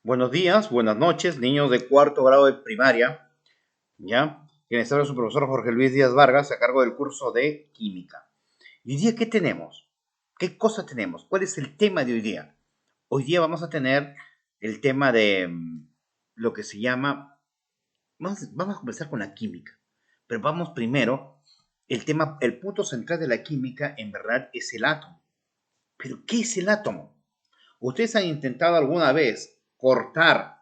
Buenos días, buenas noches, niños de cuarto grado de primaria, ¿ya? Quien está su profesor Jorge Luis Díaz Vargas a cargo del curso de Química. ¿Y hoy día qué tenemos? ¿Qué cosa tenemos? ¿Cuál es el tema de hoy día? Hoy día vamos a tener el tema de lo que se llama, vamos a comenzar con la química, pero vamos primero, el punto central de la química en verdad es el átomo. ¿Pero qué es el átomo? ¿Ustedes han intentado alguna vez cortar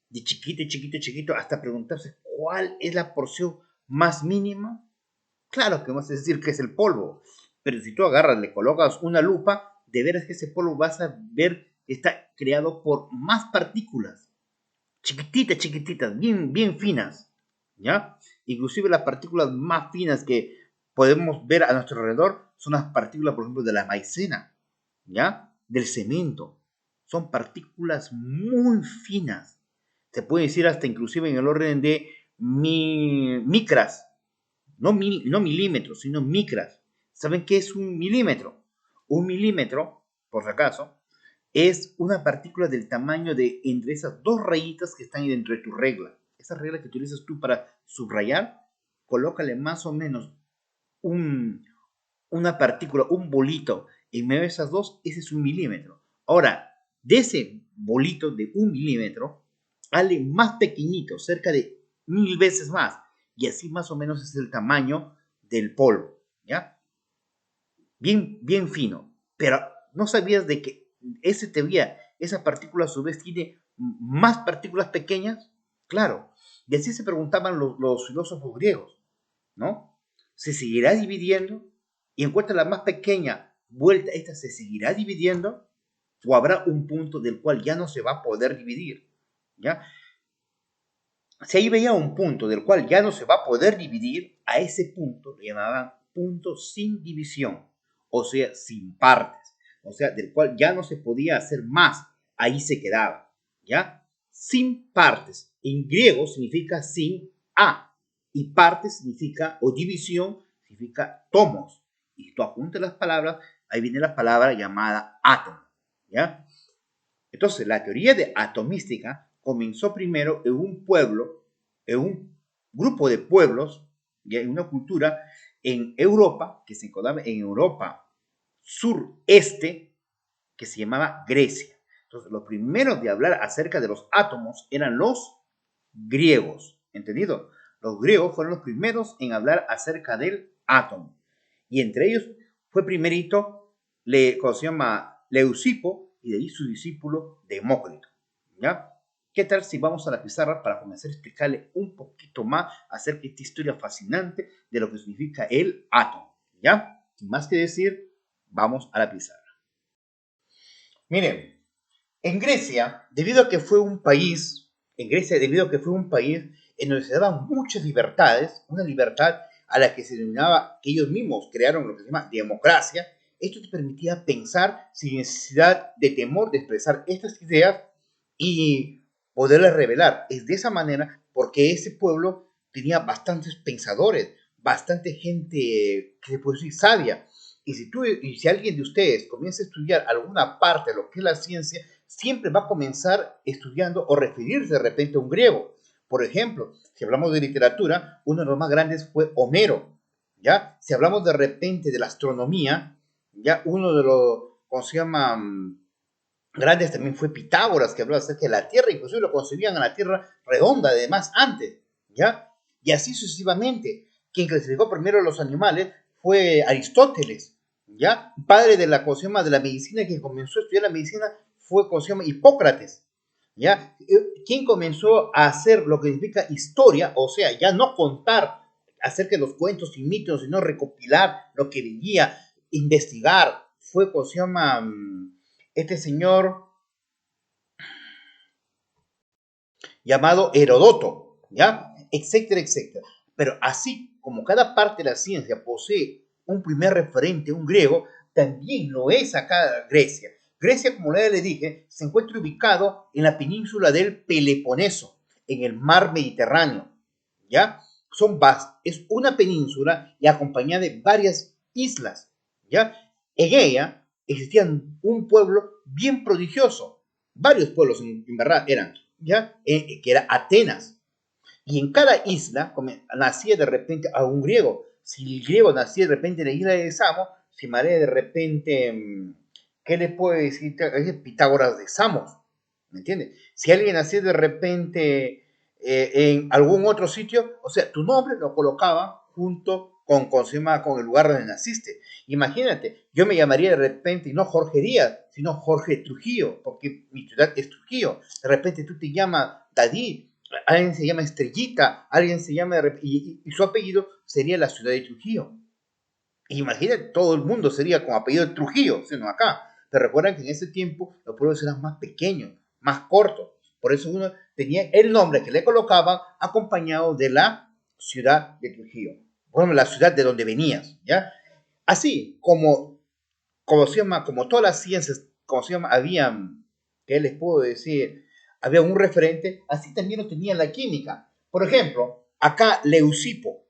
de chiquito, chiquito, chiquito hasta preguntarse cuál es la porción más mínima? Claro que vas a decir que es el polvo, pero si tú agarras, le colocas una lupa, de veras que ese polvo vas a ver que está creado por más partículas, chiquititas, chiquititas, bien, bien finas, ¿ya? Inclusive las partículas más finas que podemos ver a nuestro alrededor son las partículas, por ejemplo, de la maicena, ¿ya? Del cemento. Son partículas muy finas. Se puede decir hasta inclusive en el orden de micras, no milímetros, sino micras. ¿Saben qué es un milímetro? Un milímetro, por si acaso, es una partícula del tamaño de entre esas dos rayitas que están dentro de tu regla. Esa regla que utilizas tú para subrayar, colócale más o menos un, una partícula, un bolito en medio de esas dos, ese es un milímetro. Ahora, de ese bolito de un milímetro, sale más pequeñito, cerca de 1000 veces más. Y así más o menos es el tamaño del polvo, ¿ya? Bien, bien fino. Pero no sabías de que ese teoría, esa partícula a su vez tiene más partículas pequeñas. Claro. Y así se preguntaban los filósofos griegos, ¿no? ¿Se seguirá dividiendo? Y encuentra la más pequeña vuelta, esta se seguirá dividiendo, o habrá un punto del cual ya no se va a poder dividir, ¿ya? Si ahí veía un punto del cual ya no se va a poder dividir, a ese punto le llamaban punto sin división, o sea, sin partes, o sea, del cual ya no se podía hacer más, ahí se quedaba, ¿ya? Sin partes, en griego significa sin a, y parte significa, o división, significa tomos, y si tú apuntas las palabras, ahí viene la palabra llamada átomo, ¿ya? Entonces, la teoría de atomística comenzó primero en un pueblo, en un grupo de pueblos, ya en una cultura en Europa, que se encontraba en Europa sureste, que se llamaba Grecia. Entonces, los primeros de hablar acerca de los átomos eran los griegos, ¿entendido? Los griegos fueron los primeros en hablar acerca del átomo. Y entre ellos fue primerito, ¿cómo se llama? Leucipo, y de ahí su discípulo Demócrito, ¿ya? ¿Qué tal si vamos a la pizarra para comenzar a explicarle un poquito más acerca de esta historia fascinante de lo que significa el átomo, ¿ya? Sin más que decir, vamos a la pizarra. Miren, en Grecia, debido a que fue un país, en Grecia, debido a que fue un país en donde se daban muchas libertades, una libertad a la que se denominaba, que ellos mismos crearon lo que se llama democracia, esto te permitía pensar sin necesidad de temor de expresar estas ideas y poderlas revelar. Es de esa manera porque ese pueblo tenía bastantes pensadores, bastante gente que se puede decir sabia. Y si alguien de ustedes comienza a estudiar alguna parte de lo que es la ciencia, siempre va a comenzar estudiando o referirse de repente a un griego. Por ejemplo, si hablamos de literatura, uno de los más grandes fue Homero, ¿ya? Si hablamos de repente de la astronomía, ya uno de los, ¿cómo se llama? Grandes también fue Pitágoras, que habló acerca de la Tierra, inclusive lo concebían a la Tierra redonda, además, antes, ¿ya? Y así sucesivamente. Quien clasificó primero los animales fue Aristóteles, ¿ya? Padre de la, ¿cómo se llama? De la medicina, quien comenzó a estudiar la medicina fue, ¿cómo se llama? Hipócrates, ¿ya? Quien comenzó a hacer lo que significa historia, o sea, ya no contar acerca de los cuentos y mitos, sino recopilar lo que vivía, investigar, fue, ¿cómo se llama? Este señor llamado Herodoto, ¿ya? Etcétera, etcétera. Pero así como cada parte de la ciencia posee un primer referente, un griego, también lo es acá Grecia. Grecia, como ya le dije, se encuentra ubicado en la península del Peloponeso, en el mar Mediterráneo, ¿ya? Es una península y acompañada de varias islas, ¿ya? En ella existía un pueblo bien prodigioso, varios pueblos en verdad eran, ¿ya? Que era Atenas. Y en cada isla nacía de repente algún griego. Si el griego nacía de repente en la isla de Samos, si Marea de repente, ¿qué le puede decir? Pitágoras de Samos, ¿me entiendes? Si alguien nacía de repente en algún otro sitio, o sea, tu nombre lo colocaba junto con el lugar donde naciste. Imagínate, yo me llamaría de repente, no Jorge Díaz, sino Jorge Trujillo, porque mi ciudad es Trujillo. De repente tú te llamas Dadí, alguien se llama Estrellita, alguien se llama, y su apellido sería la ciudad de Trujillo. Imagínate, todo el mundo sería con apellido de Trujillo, sino acá. Pero recuerdan que en ese tiempo los pueblos eran más pequeños, más cortos. Por eso uno tenía el nombre que le colocaban acompañado de la ciudad de Trujillo. Bueno, la ciudad de donde venías, ¿ya? Así como se llama, como todas las ciencias, como se llama, habían, ¿qué les puedo decir? Había un referente, así también lo tenía la química. Por ejemplo, acá Leucipo.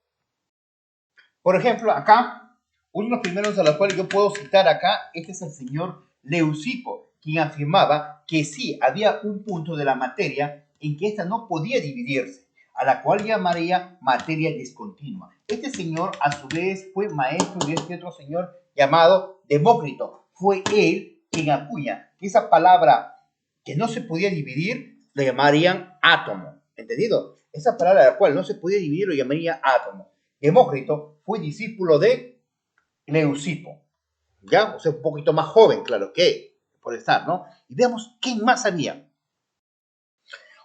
Por ejemplo, acá, uno de los primeros a los cuales yo puedo citar acá, este es el señor Leucipo, quien afirmaba que sí había un punto de la materia en que ésta no podía dividirse, a la cual llamaría materia discontinua. Este señor, a su vez, fue maestro de este otro señor llamado Demócrito. Fue él quien acuña que esa palabra que no se podía dividir, le llamarían átomo. ¿Entendido? Esa palabra a la cual no se podía dividir, lo llamaría átomo. Demócrito fue discípulo de Leucipo, ¿ya? O sea, un poquito más joven, claro que por estar, ¿no? Y veamos quién más había.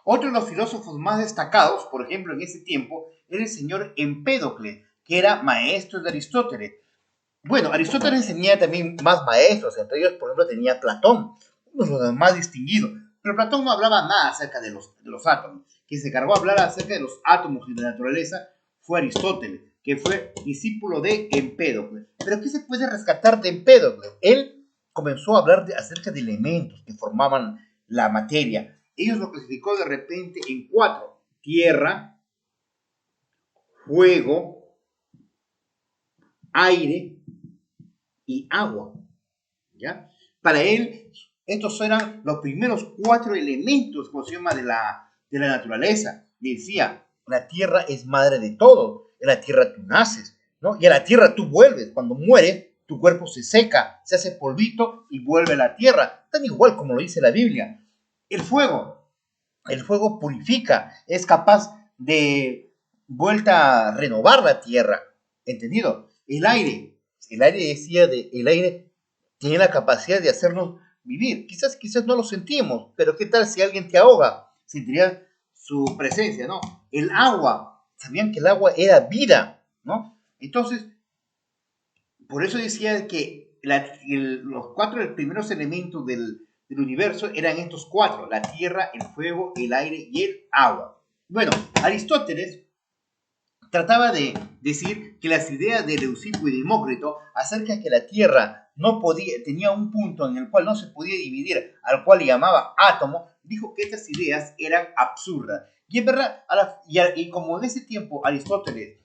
Otro de los filósofos más destacados, por ejemplo, en ese tiempo, era el señor Empédocles, que era maestro de Aristóteles. Bueno, Aristóteles tenía también más maestros, entre ellos, por ejemplo, tenía Platón, uno de los más distinguidos. Pero Platón no hablaba nada acerca de los átomos. Quien se encargó de hablar acerca de los átomos y de la naturaleza fue Aristóteles, que fue discípulo de Empédocles. Pero ¿qué se puede rescatar de Empédocles? Él comenzó a hablar acerca de elementos que formaban la materia. Ellos lo clasificó de repente en cuatro: tierra, fuego, aire y agua. ¿Ya? Para él, estos eran los primeros cuatro elementos, como se llama, de la naturaleza. Y decía, la tierra es madre de todo, en la tierra tú naces, ¿no? Y a la tierra tú vuelves, cuando mueres, tu cuerpo se seca, se hace polvito y vuelve a la tierra, tan igual como lo dice la Biblia. El fuego purifica, es capaz de vuelta a renovar la tierra, ¿entendido? El aire decía el aire tiene la capacidad de hacernos vivir. Quizás no lo sentimos, pero ¿qué tal si alguien te ahoga? Sentirías su presencia, ¿no? El agua, sabían que el agua era vida, ¿no? Entonces, por eso decía que los cuatro primeros elementos del universo eran estos cuatro: la tierra, el fuego, el aire y el agua. Bueno, Aristóteles trataba de decir que las ideas de Leucipo y Demócrito acerca de que la Tierra no podía, tenía un punto en el cual no se podía dividir, al cual llamaba átomo, dijo que estas ideas eran absurdas. Y es verdad, y como en ese tiempo Aristóteles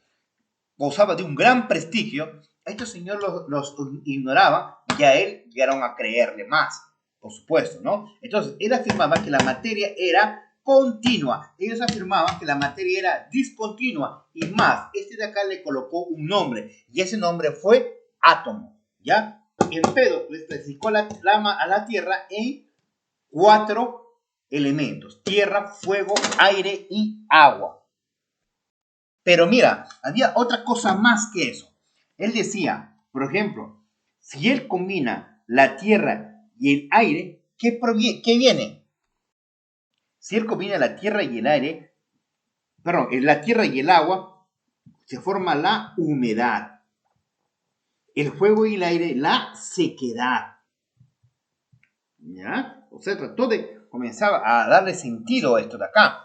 gozaba de un gran prestigio, a estos señores los ignoraba y a él llegaron a creerle más, por supuesto, ¿no? Entonces, él afirmaba que la materia era continua. Ellos afirmaban que la materia era discontinua. Y más, este de acá le colocó un nombre, y ese nombre fue átomo, ¿ya? Empédocles clasificó a la Tierra en cuatro elementos: tierra, fuego, aire y agua. Pero mira, había otra cosa más que eso. Él decía, por ejemplo, si él combina la tierra y el aire, ¿qué viene? Si él combina la tierra y el aire, perdón, la tierra y el agua, se forma la humedad. El fuego y el aire, la sequedad. ¿Ya? O sea, trató de comenzar a darle sentido a esto de acá.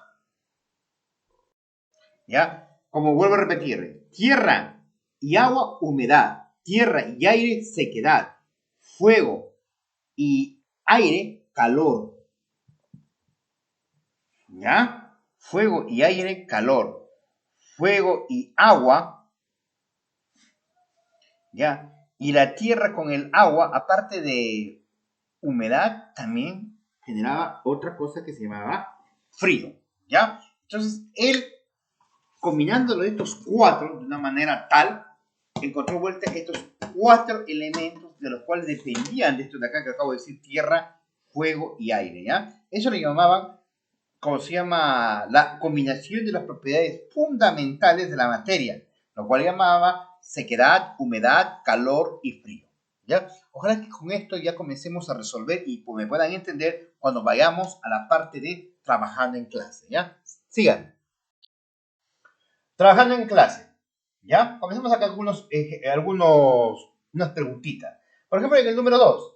¿Ya? Como vuelvo a repetir, tierra y agua, humedad; tierra y aire, sequedad; fuego y aire, calor. ¿Ya? Fuego y aire, calor; fuego y agua, ¿ya? Y la tierra con el agua, aparte de humedad, también generaba otra cosa que se llamaba frío, ¿ya? Entonces, él, combinándolo estos cuatro de una manera tal, encontró vuelta estos cuatro elementos de los cuales dependían de esto de acá que acabo de decir, tierra, fuego y aire, ¿ya? Eso le llamaban, como se llama, la combinación de las propiedades fundamentales de la materia, lo cual llamaba sequedad, humedad, calor y frío, ¿ya? Ojalá que con esto ya comencemos a resolver y pues, me puedan entender cuando vayamos a la parte de trabajando en clase, ¿ya? Sigan. Trabajando en clase, ¿ya? Comencemos acá unas preguntitas. Por ejemplo, en el número 2,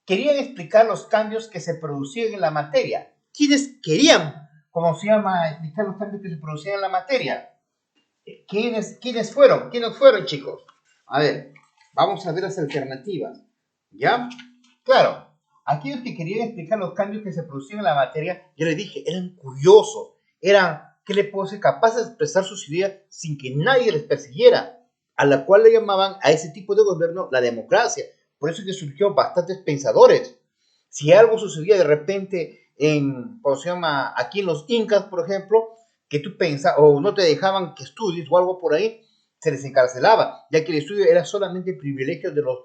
querían explicar los cambios que se producían en la materia. ¿Quiénes querían, cómo se llama, explicar los cambios que se producían en la materia? ¿Quiénes fueron? ¿Quiénes fueron, chicos? A ver, vamos a ver las alternativas, ¿ya? Claro, aquellos que querían explicar los cambios que se producían en la materia, ya les dije, eran curiosos, eran, ¿qué le puedo decir? Capaces de expresar sus ideas sin que nadie les persiguiera, a la cual le llamaban a ese tipo de gobierno la democracia. Por eso es que surgió bastantes pensadores. Si algo sucedía de repente en, ¿cómo se llama? Aquí en los incas, por ejemplo, que tú pensas, o no te dejaban que estudies o algo por ahí, se les encarcelaba, ya que el estudio era solamente privilegio de los,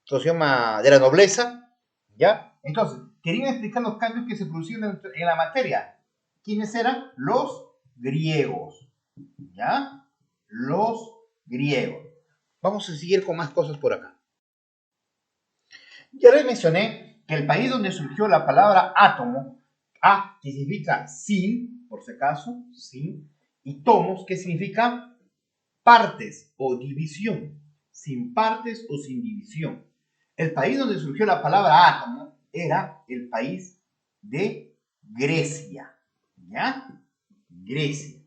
¿cómo se llama? De la nobleza, ¿ya? Entonces, querían explicar los cambios que se producían en la materia. ¿Quiénes eran? Los griegos, ¿ya? Los griegos. Vamos a seguir con más cosas por acá. Ya les mencioné que el país donde surgió la palabra átomo, A, que significa sin, por si acaso, sin, y tomos, que significa partes o división, sin partes o sin división. El país donde surgió la palabra átomo era el país de Grecia, ¿ya? Grecia,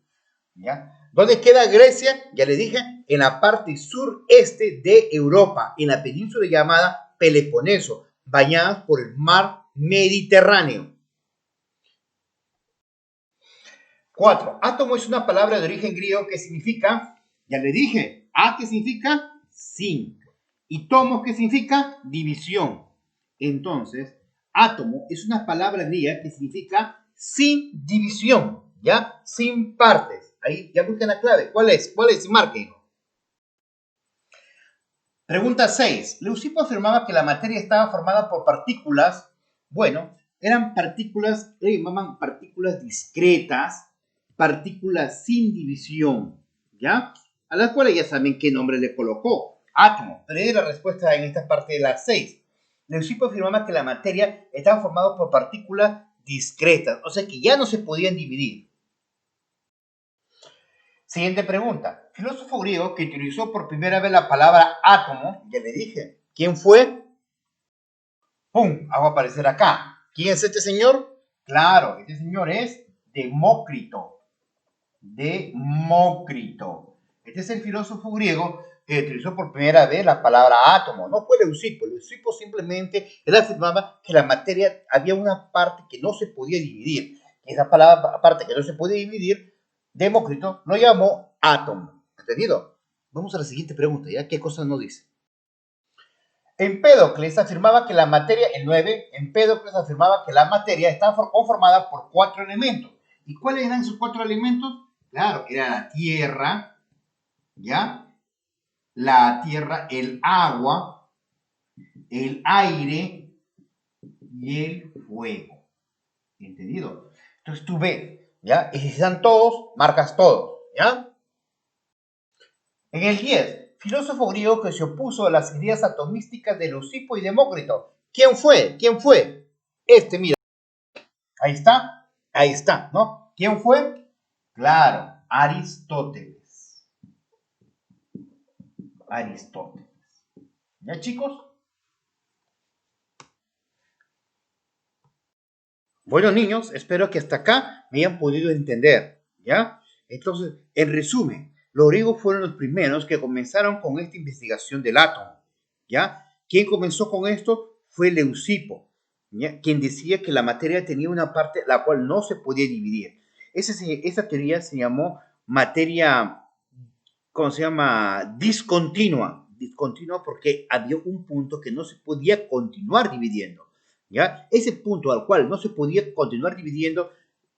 ¿ya? ¿Dónde queda Grecia? Ya le dije, en la parte sureste de Europa, en la península llamada Peloponeso, bañadas por el mar Mediterráneo. 4. Átomo es una palabra de origen griego que significa, ya le dije, A que significa sin, y tomos que significa división. Entonces, átomo es una palabra griega que significa sin división, ¿ya? Sin partes. Ahí ya buscan la clave. ¿Cuál es? ¿Cuál es? Marquen. Pregunta 6. Leucipo afirmaba que la materia estaba formada por partículas, bueno, eran partículas, le llamaban partículas discretas, partículas sin división, ¿ya? A las cuales ya saben qué nombre le colocó, átomo. Pero es la respuesta en esta parte de las 6. Leucipo afirmaba que la materia estaba formada por partículas discretas, o sea que ya no se podían dividir. Siguiente pregunta. Filósofo griego que utilizó por primera vez la palabra átomo, ya le dije. ¿Quién fue? ¡Pum! Hago aparecer acá. ¿Quién es este señor? Claro, este señor es Demócrito. Demócrito. Este es el filósofo griego que utilizó por primera vez la palabra átomo. No fue Leucipo. Leucipo simplemente, él afirmaba que la materia había una parte que no se podía dividir. Esa parte que no se podía dividir, Demócrito lo llamó átomo. ¿Entendido? Vamos a la siguiente pregunta, ¿ya? ¿Qué cosa nos dice? Empédocles afirmaba que la materia, el 9, Empédocles afirmaba que la materia estaba conformada por 4 elementos. ¿Y cuáles eran esos 4 elementos? Claro, era la tierra, ¿ya? La tierra, el agua, el aire y el fuego. ¿Entendido? Entonces tú ves, ¿ya? Y si están todos, marcas todos, ¿ya? En el 10, filósofo griego que se opuso a las ideas atomísticas de Leucipo y Demócrito. ¿Quién fue? ¿Quién fue? Este, mira. Ahí está, ¿no? ¿Quién fue? Claro, Aristóteles. Aristóteles. ¿Ya, chicos? Bueno, niños, espero que hasta acá me hayan podido entender, ¿ya? Entonces, en resumen, los griegos fueron los primeros que comenzaron con esta investigación del átomo, ¿ya? ¿Quién comenzó con esto? Fue Leucipo, ¿ya? Quien decía que la materia tenía una parte la cual no se podía dividir. Esa teoría se llamó materia, ¿cómo se llama? Discontinua. Discontinua porque había un punto que no se podía continuar dividiendo. ¿ya? Ese punto al cual no se podía continuar dividiendo,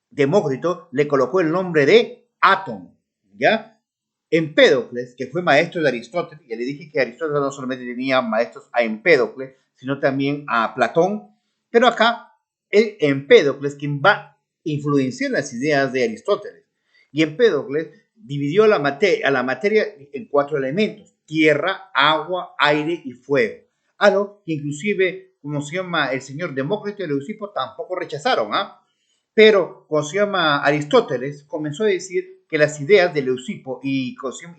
Demócrito le colocó el nombre de átomo, ¿ya? Empédocles, que fue maestro de Aristóteles, ya le dije que Aristóteles no solamente tenía maestros a Empédocles, sino también a Platón, pero acá el Empédocles, quien va a influenciar las ideas de Aristóteles, y Empédocles dividió a la materia en 4 elementos: tierra, agua, aire y fuego. Algo que inclusive, como se llama, el señor Demócrito y Leucipo tampoco rechazaron, ¿ah? Pero, como se llama, Aristóteles comenzó a decir que las ideas de Leucipo y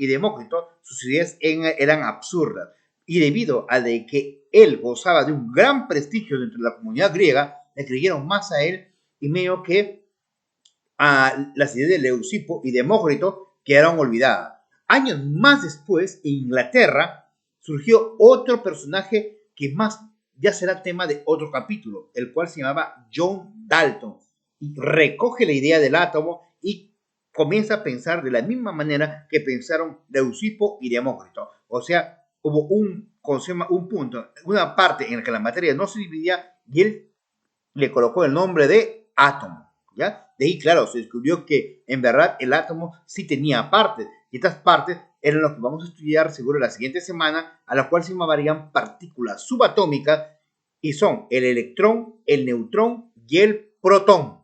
Demócrito, sus ideas eran absurdas. Y debido a de que él gozaba de un gran prestigio dentro de la comunidad griega, le creyeron más a él y medio que a las ideas de Leucipo y Demócrito quedaron olvidadas. Años más después, en Inglaterra, surgió otro personaje que más ya será tema de otro capítulo, el cual se llamaba John Dalton, y recoge la idea del átomo y comienza a pensar de la misma manera que pensaron Leucipo y Demócrito. O sea, hubo un punto, una parte en la que la materia no se dividía y él le colocó el nombre de átomo, ¿ya? De ahí, claro, se descubrió que en verdad el átomo sí tenía partes, y estas partes eran lo que vamos a estudiar seguro la siguiente semana, a la cual se llamarían partículas subatómicas, y son el electrón, el neutrón y el protón,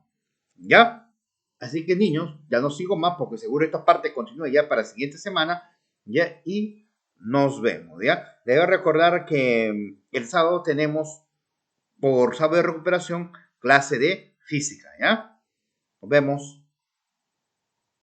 ¿ya? Así que, niños, ya no sigo más porque seguro esta parte continúa ya para la siguiente semana, ¿ya? Y nos vemos, ¿ya? Debo recordar que el sábado tenemos, por sábado de recuperación, clase de física, ¿ya? Nos vemos.